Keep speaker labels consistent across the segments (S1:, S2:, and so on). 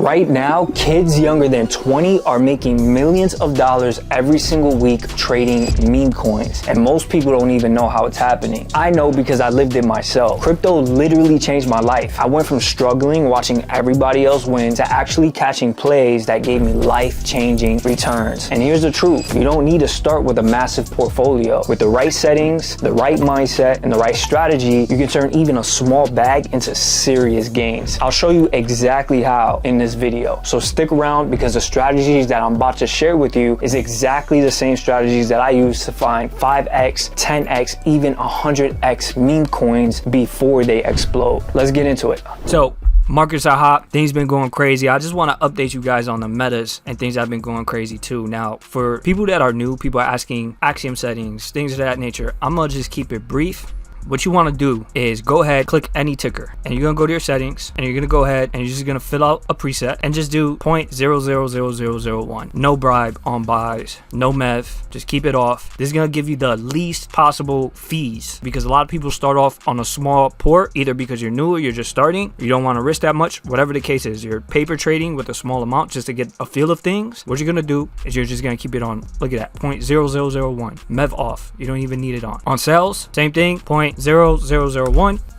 S1: Right now, kids younger than 20 are making millions of dollars every single week trading meme coins, and most people don't even know how it's happening. I know because I lived it myself. Crypto literally changed my life. I went from struggling watching everybody else win to actually catching plays that gave me life-changing returns. And here's the truth, you don't need to start with a massive portfolio. With the right settings, the right mindset, and the right strategy, you can turn even a small bag into serious gains. I'll show you exactly how in this video. So stick around, because the strategies that I'm about to share with you is exactly the same strategies that I use to find 5x, 10x, even 100x meme coins before they explode. Let's get into it. So markets are hot, things been going crazy. I just want to update you guys on the metas and things that have been going crazy too. Now, for people that are new, people are asking Axiom settings, things of that nature, I'm gonna just keep it brief. What you want to do is go ahead, click any ticker, and you're going to go to your settings, and you're going to go ahead and you're just going to fill out a preset and just do 0.000001. No bribe on buys, no MEV, just keep it off. This is going to give you the least possible fees, because a lot of people start off on a small port, either because you're new or you're just starting, you don't want to risk that much. Whatever the case is, you're paper trading with a small amount just to get a feel of things. What you're going to do is you're just going to keep it on, look at that, 0.0001, MEV off. You don't even need it on. On sales, same thing, 0.0001,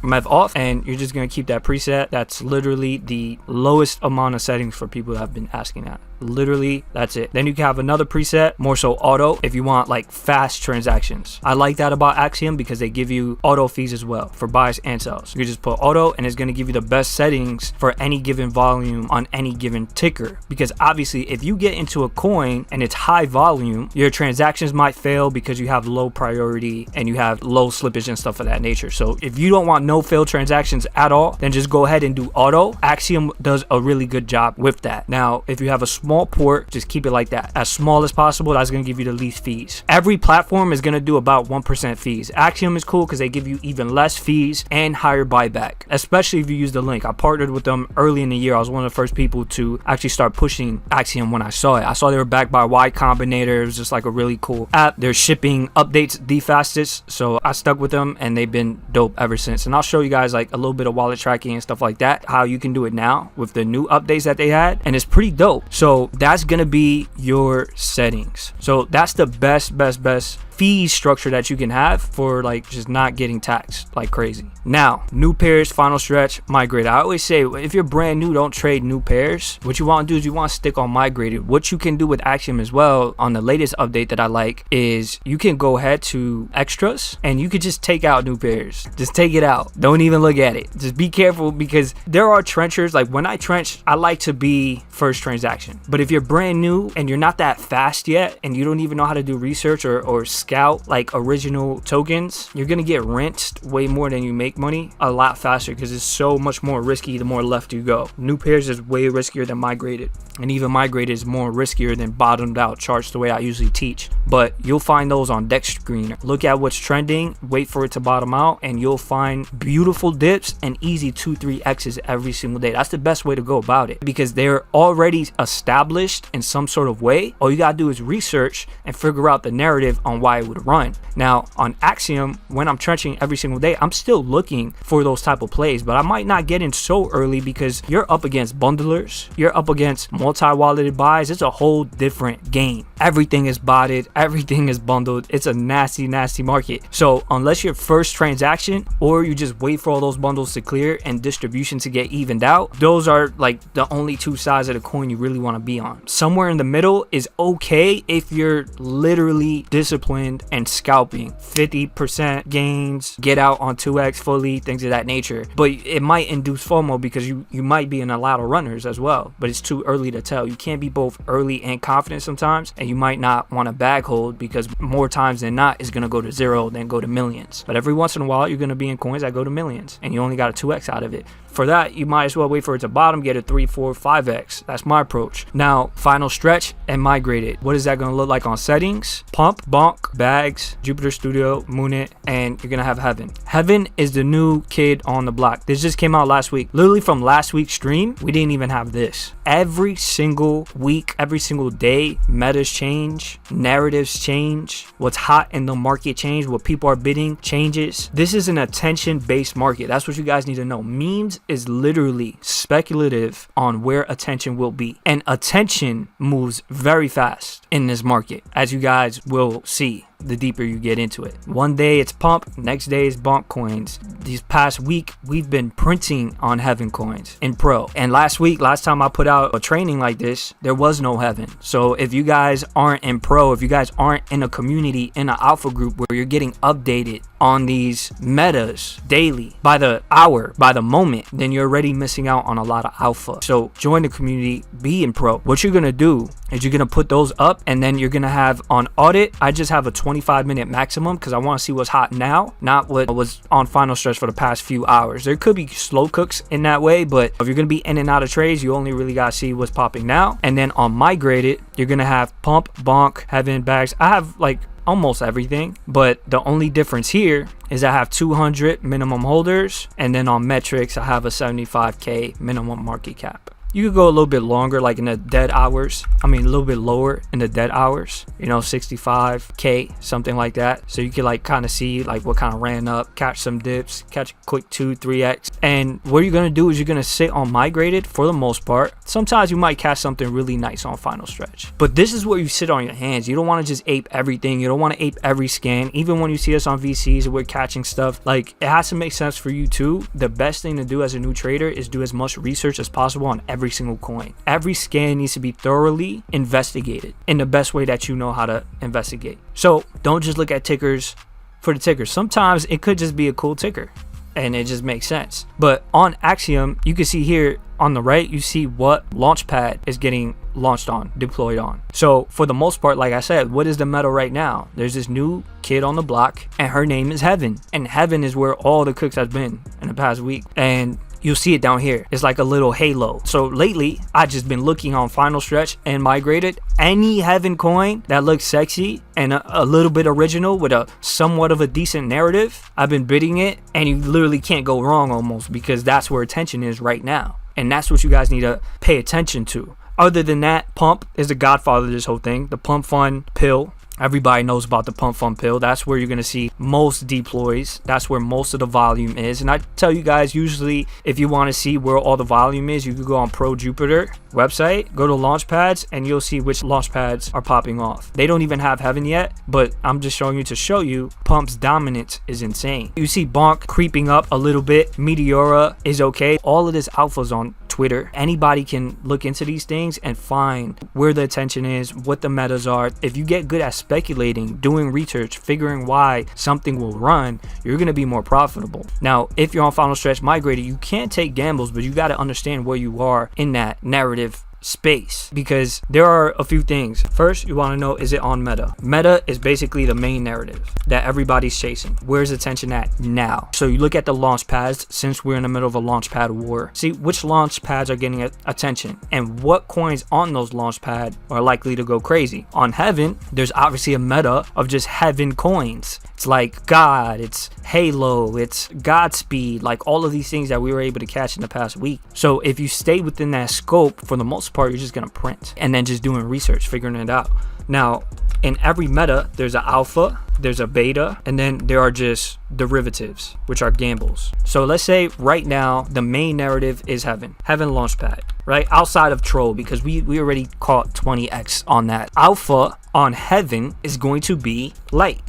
S1: MEV off, and you're just going to keep that preset. That's literally the lowest amount of settings for people that have been asking that. Literally, that's it. Then you can have another preset, more so auto, if you want like fast transactions. I like that about Axiom because they give you auto fees as well for buys and sells. You just put auto, and it's going to give you the best settings for any given volume on any given ticker. Because obviously, if you get into a coin and it's high volume, your transactions might fail because you have low priority and you have low slippage and stuff of that nature. So if you don't want no failed transactions at all, then just go ahead and do auto. Axiom does a really good job with that. Now, if you have a small port, just keep it like that, as small as possible. That's going to give you the least fees. Every platform is going to do about 1% fees. Axiom is cool because they give you even less fees and higher buyback, especially if you use the link. I partnered with them early in the year. I was one of the first people to actually start pushing Axiom when I saw it. I saw they were backed by Y Combinator. It was just like a really cool app. They're shipping updates the fastest, so I stuck with them and they've been dope ever since. And I'll show you guys like a little bit of wallet tracking and stuff like that, how you can do it now with the new updates that they had, and it's pretty dope. So that's gonna be your settings. So that's the best fee structure that you can have for like just not getting taxed like crazy. Now, new pairs, final stretch, migrated. I always say if you're brand new, don't trade new pairs. What you want to do is you want to stick on migrated. What you can do with Axiom as well on the latest update that I like is you can go ahead to extras and you could just take out new pairs. Just take it out. Don't even look at it. Just be careful, because there are trenchers. Like when I trench, I like to be first transaction. But if you're brand new and you're not that fast yet and you don't even know how to do research or scout like original tokens, you're gonna get rinsed way more than you make money a lot faster, because it's so much more risky the more left you go. New pairs is way riskier than migrated, and even migrated is more riskier than bottomed out charts, the way I usually teach. But you'll find those on Dex Screener. Look at what's trending, wait for it to bottom out, and you'll find beautiful dips and easy 2-3x's every single day. That's the best way to go about it, because they're already established in some sort of way. All you gotta do is research and figure out the narrative on why it would run. Now on Axiom, when I'm trenching every single day, I'm still looking for those type of plays, but I might not get in so early because you're up against bundlers, you're up against multi-walleted buys. It's a whole different game. Everything is botted, everything is bundled. It's a nasty market. So unless your first transaction, or you just wait for all those bundles to clear and distribution to get evened out, those are like the only two sides of the coin you really want to be on. Somewhere in the middle is okay if you're literally disciplined and scalping. 50% gains, get out on 2x fully, things of that nature. But it might induce FOMO because you might be in a lot of runners as well, but it's too early to tell. You can't be both early and confident sometimes, and you might not want to bag hold, because more times than not it's going to go to zero, then go to millions. But every once in a while you're going to be in coins that go to millions and you only got a 2x out of it. For that, you might as well wait for it to bottom, get a 3, 4, 5x. That's my approach. Now, final stretch and migrated. What is that going to look like on settings? Pump, bonk, bags, Jupiter Studio, Moonit, and you're going to have Heaven. Heaven is the new kid on the block. This just came out last week. Literally from last week's stream, we didn't even have this. Every single week, every single day, metas change, narratives change, what's hot in the market change, what people are bidding changes. This is an attention-based market. That's what you guys need to know. Memes is literally speculative on where attention will be. And attention moves very fast in this market, as you guys will see the deeper you get into it. One day it's pump, next day it's bonk coins. These past week, we've been printing on Heaven coins in Pro. And last time I put out a training like this, there was no Heaven. So if you guys aren't in Pro, if you guys aren't in a community, in an alpha group where you're getting updated on these metas daily, by the hour, by the moment, then you're already missing out on a lot of alpha. So join the community, be in Pro. What you're gonna do is you're gonna put those up, and then you're gonna have on audit, I just have a 25-minute maximum because I want to see what's hot now, not what was on final stretch for the past few hours. There could be slow cooks in that way, but if you're gonna be in and out of trades, you only really gotta see what's popping now. And then on migrated, you're gonna have pump, bonk, Heaven, bags. I have like almost everything, but the only difference here is I have 200 minimum holders, and then on metrics I have a 75k minimum market cap. You could go a little bit longer, like in the dead hours. I mean, a little bit lower in the dead hours, you know, 65k, something like that. So you can like kind of see like what kind of ran up, catch some dips, catch a quick 2-3x. And what you're going to do is you're going to sit on migrated for the most part. Sometimes you might catch something really nice on final stretch, but this is where you sit on your hands. You don't want to just ape everything. You don't want to ape every scan. Even when you see us on VCs and we're catching stuff, like it has to make sense for you too. The best thing to do as a new trader is do as much research as possible on every single coin. Every scan needs to be thoroughly investigated in the best way that you know how to investigate. So don't just look at tickers for the tickers. Sometimes it could just be a cool ticker and it just makes sense. But on Axiom, you can see here on the right, you see what launchpad is getting launched on, deployed on. So for the most part, like I said, what is the meta right now? There's this new kid on the block and her name is Heaven, and Heaven is where all the cooks has been in the past week. And you'll see it down here. It's like a little halo. So lately, I've just been looking on final stretch and migrated. Any Heaven coin that looks sexy and a little bit original with a somewhat of a decent narrative, I've been bidding it, and you literally can't go wrong almost, because that's where attention is right now. And that's what you guys need to pay attention to. Other than that, pump is the godfather of this whole thing. The pump fund pill. Everybody knows about the pump fund pill. That's where you're going to see most deploys. That's where most of the volume is. And I tell you guys, usually if you want to see where all the volume is, you can go on Pro Jupiter website, go to launchpads, and you'll see which launchpads are popping off. They don't even have Heaven yet, but I'm just showing you to show you pump's dominance is insane. You see bonk creeping up a little bit. Meteora is okay. All of this alpha's on Twitter. Anybody can look into these things and find where the attention is, what the metas are. If you get good at speculating, doing research, figuring why something will run, you're going to be more profitable. Now, if you're on final stretch migrated, you can't take gambles, but you got to understand where you are in that narrative space, because there are a few things. First, you want to know, is it on meta? Meta is basically the main narrative that everybody's chasing. Where's attention at now? So you look at the launch pads, since we're in the middle of a launch pad war. See which launch pads are getting attention and what coins on those launch pad are likely to go crazy. On Heaven, there's obviously a meta of just Heaven coins. It's like God, it's Halo, it's Godspeed, like all of these things that we were able to catch in the past week. So if you stay within that scope, for the most part, you're just gonna print and then just doing research, figuring it out. Now, in every meta, there's an alpha, there's a beta, and then there are just derivatives, which are gambles. So let's say right now, the main narrative is Heaven Launchpad, right? Outside of Troll, because we already caught 20x on that. Alpha on Heaven is going to be Light.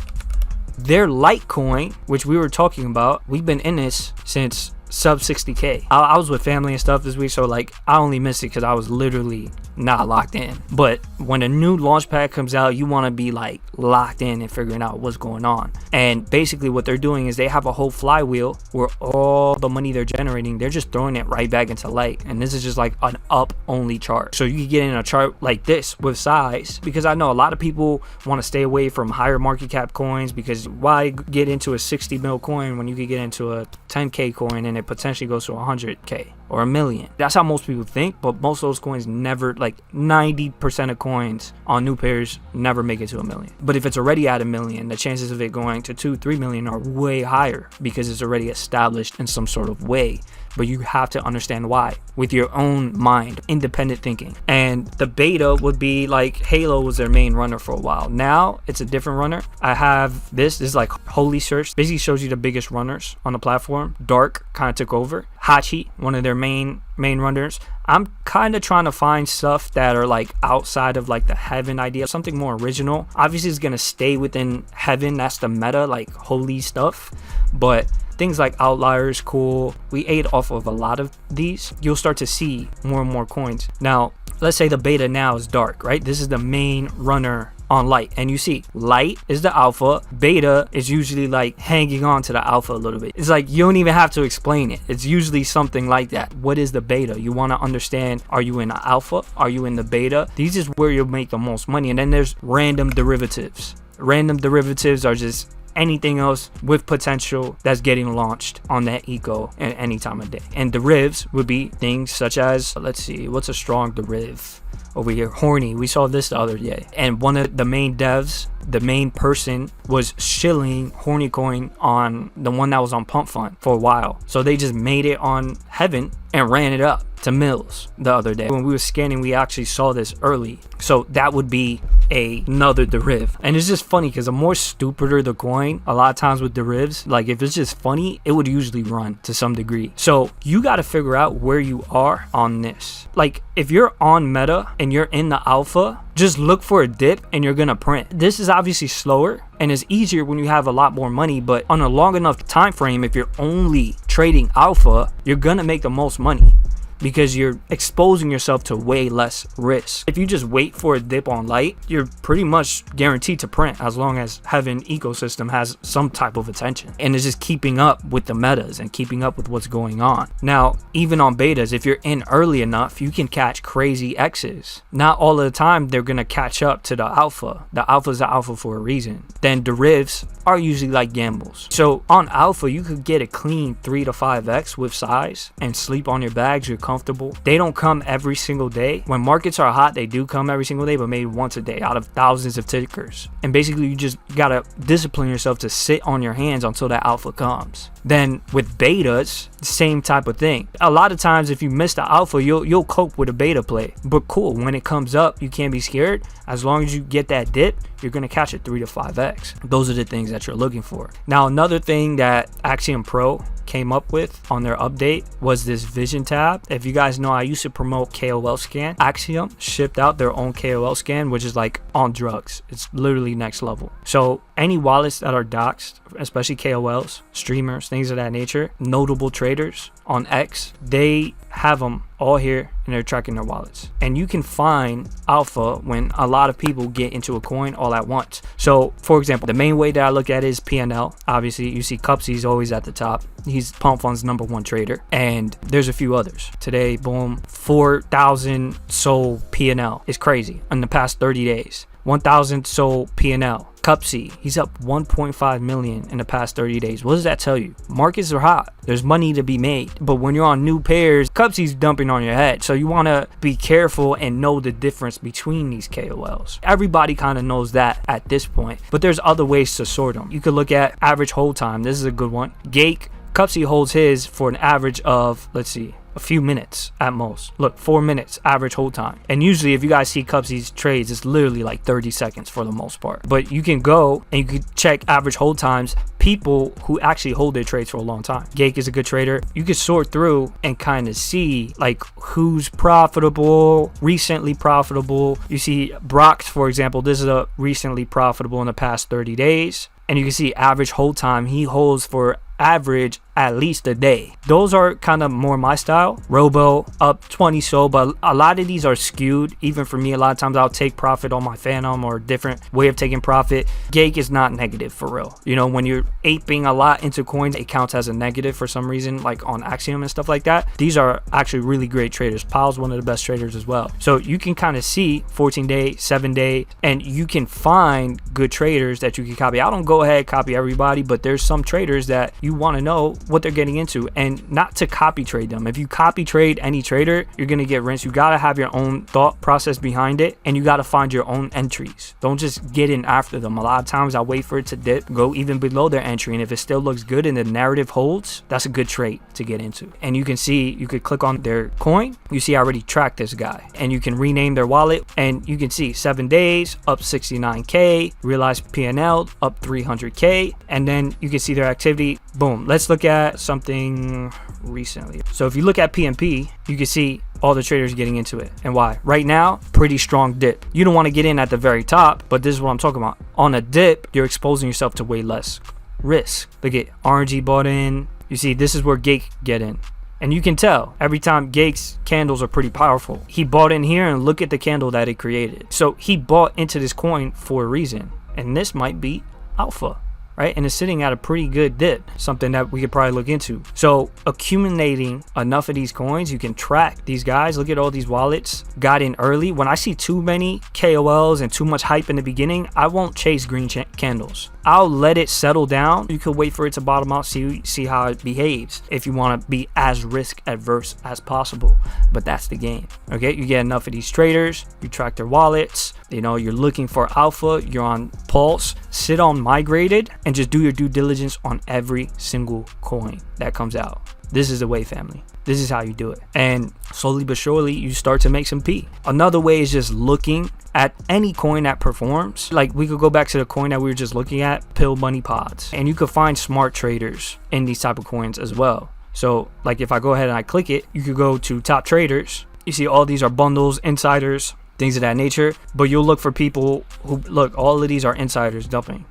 S1: Their Litecoin, which we were talking about, we've been in this since sub 60k. I was with family and stuff this week, so like I only missed it because I was literally not locked in. But when a new launch pad comes out, you want to be like locked in and figuring out what's going on. And basically what they're doing is they have a whole flywheel where all the money they're generating, they're just throwing it right back into Light. And this is just like an up only chart. So you can get in a chart like this with size, because I know a lot of people want to stay away from higher market cap coins, because why get into a 60 mil coin when you could get into a 10k coin and it potentially goes to 100k or a million? That's how most people think, but most of those coins never, like 90% of coins on new pairs never make it to a million. But if it's already at a million, the chances of it going to 2-3 million are way higher, because it's already established in some sort of way
S2: but you have to understand why with your own mind, independent thinking. And the beta would be like Halo was their main runner for a while. Now it's a different runner. I have this is like Holy Search, basically shows you the biggest runners on the platform. Dark kind of took over. Hachi, one of their main runners. I'm kind of trying to find stuff that are like outside of like the heaven idea, something more original. Obviously it's gonna stay within heaven, that's the meta, like holy stuff, but things like Outliers, cool. We ate off of a lot of these. You'll start to see more and more coins. Now let's say the beta now is Dark, right? This is the main runner on Light, and you see Light is the alpha, beta is usually like hanging on to the alpha a little bit. It's like you don't even have to explain it. It's usually something like that. What is the beta? You want to understand, are you in the alpha, are you in the beta? These is where you'll make the most money. And then there's random derivatives. Random derivatives are just anything else with potential that's getting launched on that eco at any time of day. And derivs would be things such as, let's see, what's a strong deriv over here? Horny. We saw this the other day, and one of the main devs, the main person, was shilling Horny coin on the one that was on Pump Fund for a while. So they just made it on Heaven and ran it up to Mills the other day. When we were scanning, we actually saw this early. So that would be another deriv. And it's just funny because the more stupider the coin, a lot of times with derivs, like if it's just funny, it would usually run to some degree. So you got to figure out where you are on this. Like if you're on meta and you're in the alpha, just look for a dip and you're gonna print. This is obviously slower and it's easier when you have a lot more money, but on a long enough time frame, if you're only trading alpha, you're gonna make the most money because you're exposing yourself to way less risk. If you just wait for a dip on Light, you're pretty much guaranteed to print as long as Heaven ecosystem has some type of attention and is just keeping up with the metas and keeping up with what's going on. Now, even on betas, if you're in early enough, you can catch crazy X's. Not all of the time they're gonna catch up to the alpha. The alpha is the alpha for a reason. Then derivs are usually like gambles. So on alpha, you could get a clean 3 to 5x with size and sleep on your bags. You're comfortable. They don't come every single day. When markets are hot, they do come every single day, but maybe once a day out of thousands of tickers. And basically you just gotta discipline yourself to sit on your hands until that alpha comes. Then with betas, same type of thing. A lot of times if you miss the alpha, you'll cope with a beta play. But cool, when it comes up, you can't be scared. As long as you get that dip, you're gonna catch it 3 to 5x. Those are the things that you're looking for. Now another thing that Axiom Pro came up with on their update was this vision tab. If you guys know, I used to promote KOL scan. Axiom shipped out their own KOL scan, which is like on drugs. It's literally next level. So any wallets that are doxed, especially KOLs, streamers, things of that nature, notable traders on X, they have them all here and they're tracking their wallets. And you can find alpha when a lot of people get into a coin all at once. So for example, the main way that I look at it is PNL. Obviously you see Cupsy's always at the top. He's Pump Fund's #1 trader, and there's a few others. Today, boom, 4,000 sold PNL. It's crazy. In the past 30 days, 1,000 sold PNL. Cupsy, he's up 1.5 million in the past 30 days. What does that tell you? Markets are hot. There's money to be made. But when you're on new pairs, Cupsy's dumping on your head. So you want to be careful and know the difference between these KOLs. Everybody kind of knows that at this point. But there's other ways to sort them. You could look at average hold time. This is a good one. Gake, Cupsy holds his for an average of, let's see, a few minutes at most. Look, 4 minutes average hold time. And usually if you guys see Cupsy's trades, it's literally like 30 seconds for the most part. But you can go and you can check average hold times, people who actually hold their trades for a long time. Gake is a good trader. You can sort through and kind of see like who's profitable, recently profitable. You see Brox, for example, this is a recently profitable in the past 30 days. And you can see average hold time, he holds for average at least a day. Those are kind of more my style. Robo up 20 so, but a lot of these are skewed. Even for me, a lot of times I'll take profit on my Phantom or a different way of taking profit. Gake is not negative for real. You know, when you're aping a lot into coins, it counts as a negative for some reason, like on Axiom and stuff like that. These are actually really great traders. Pyle's one of the best traders as well. So you can kind of see 14 day, 7 day, and you can find good traders that you can copy. I don't go ahead copy everybody, but there's some traders that you want to know what they're getting into, and not to copy trade them. If you copy trade any trader, you're gonna get rinsed. You gotta have your own thought process behind it, and you gotta find your own entries. Don't just get in after them. A lot of times I wait for it to dip, go even below their entry, and if it still looks good and the narrative holds, that's a good trade to get into. And you can see, you could click on their coin, you see I already tracked this guy, and you can rename their wallet, and you can see 7 days up 69k, realized PNL up 300k, and then you can see their activity. Boom. Let's look at something recently. So if you look at PMP, you can see all the traders getting into it. And why? Right now, pretty strong dip. You don't want to get in at the very top, but this is what I'm talking about. On a dip, you're exposing yourself to way less risk. Look at RNG bought in. You see, this is where Gake get in. And you can tell every time Gake's candles are pretty powerful. He bought in here, and look at the candle that it created. So he bought into this coin for a reason. And this might be alpha, right? And it's sitting at a pretty good dip, something that we could probably look into. So accumulating enough of these coins, you can track these guys. Look at all these wallets got in early. When I see too many KOLs and too much hype in the beginning, I won't chase green candles. I'll let it settle down. You could wait for it to bottom out, see how it behaves if you want to be as risk adverse as possible. But that's the game. Okay, you get enough of these traders, you track their wallets, you know, you're looking for alpha, you're on Pulse, sit on migrated, and just do your due diligence on every single coin that comes out. This is the way, family. This is how you do it. And slowly but surely, you start to make some P. Another way is just looking at any coin that performs. Like, we could go back to the coin that we were just looking at, Pill Money Pods. And you could find smart traders in these type of coins as well. So, like, if I go ahead and I click it, you could go to top traders. You see all these are bundles, insiders, things of that nature. But you'll look for people who, look, all of these are insiders dumping.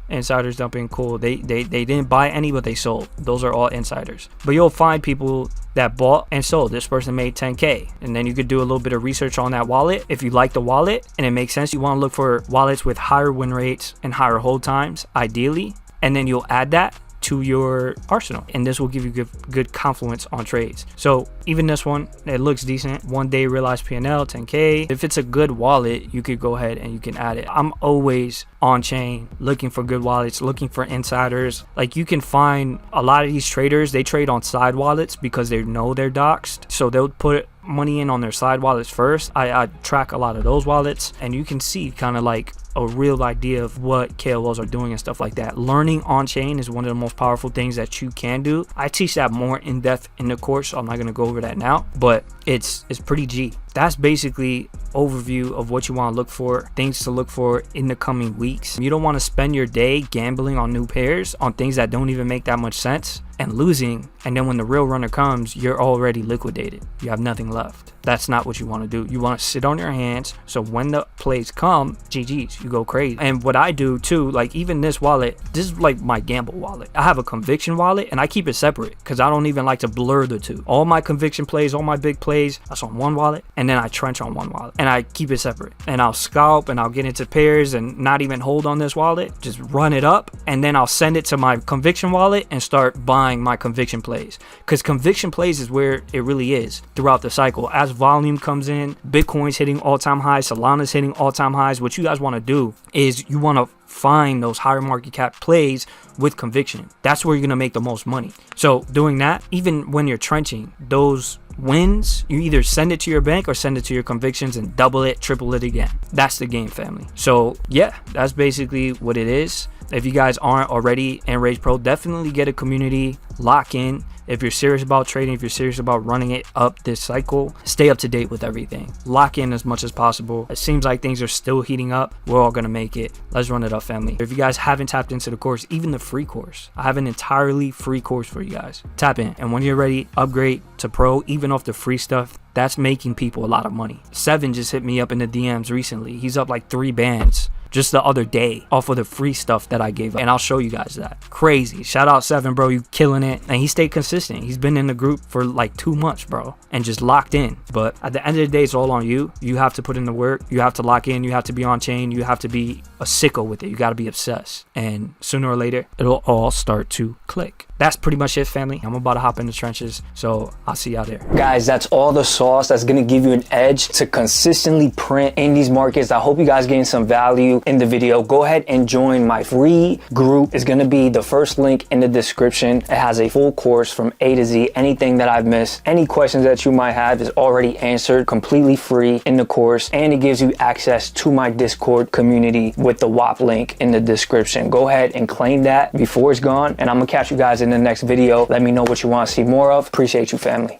S2: Insiders dumping, cool. They didn't buy any, but they sold. Those are all insiders. But you'll find people that bought and sold. This person made 10k, and then you could do a little bit of research on that wallet. If you like the wallet and it makes sense, you want to look for wallets with higher win rates and higher hold times, ideally, and then you'll add that to your arsenal, and this will give you good confluence on trades. So even this one, it looks decent. 1 day realized PNL 10k. If it's a good wallet, you could go ahead and you can add it. I'm always on chain looking for good wallets, looking for insiders. Like, you can find a lot of these traders, they trade on side wallets because they know they're doxed, so they'll put money in on their side wallets first. I track a lot of those wallets, and you can see kind of like a real idea of what KOLs are doing and stuff like that. Learning on chain is one of the most powerful things that you can do. I teach that more in depth in the course, so I'm not going to go over that now, but it's pretty G. That's basically overview of what you want to look for, things to look for in the coming weeks. You don't want to spend your day gambling on new pairs, on things that don't even make that much sense, and losing, and then when the real runner comes, you're already liquidated. You have nothing left. That's not what you want to do. You want to sit on your hands, so when the plays come, GG's, you go crazy. And what I do too, like even this wallet, this is like my gamble wallet. I have a conviction wallet, and I keep it separate because I don't even like to blur the two. All my conviction plays, all my big plays, that's on one wallet, and then I trench on one wallet, and I keep it separate. And I'll scalp, and I'll get into pairs and not even hold on this wallet, just run it up, and then I'll send it to my conviction wallet and start buying my conviction plays, because conviction plays is where it really is throughout the cycle. As volume comes in, Bitcoin's hitting all-time highs, Solana's hitting all-time highs, what you guys want to do is you want to find those higher market cap plays with conviction. That's where you're going to make the most money. So doing that, even when you're trenching, those wins, you either send it to your bank or send it to your convictions and double it, triple it again. That's the game, family. So yeah, that's basically what it is. If you guys aren't already Enrage Pro, definitely get a community, lock in. If you're serious about trading, if you're serious about running it up this cycle, stay up to date with everything. Lock in as much as possible. It seems like things are still heating up. We're all gonna make it. Let's run it up, family. If you guys haven't tapped into the course, even the free course, I have an entirely free course for you guys. Tap in, and when you're ready, upgrade to pro, even off the free stuff. That's making people a lot of money. Seven just hit me up in the DMs recently. He's up like 3 bands just the other day off of the free stuff that I gave up, and I'll show you guys that. Crazy. Shout out Seven, bro, you killing it. And he stayed consistent. He's been in the group for like 2 months, bro, and just locked in. But at the end of the day, it's all on you. You have to put in the work. You have to lock in. You have to be on chain. You have to be a sicko with it. You got to be obsessed, and sooner or later it'll all start to click. that's pretty much it, family. I'm about to hop in the trenches, so I'll see y'all there.
S1: Guys, that's all the sauce that's gonna give you an edge to consistently print in these markets. I hope you guys gained some value in the video. Go ahead and join my free group. It's gonna be the first link in the description. It has a full course from A to Z. Anything that I've missed, any questions that you might have is already answered completely free in the course, and it gives you access to my Discord community with the WAP link in the description. Go ahead and claim that before it's gone, and I'm gonna catch you guys in the next video. Let me know what you want to see more of. Appreciate you, family.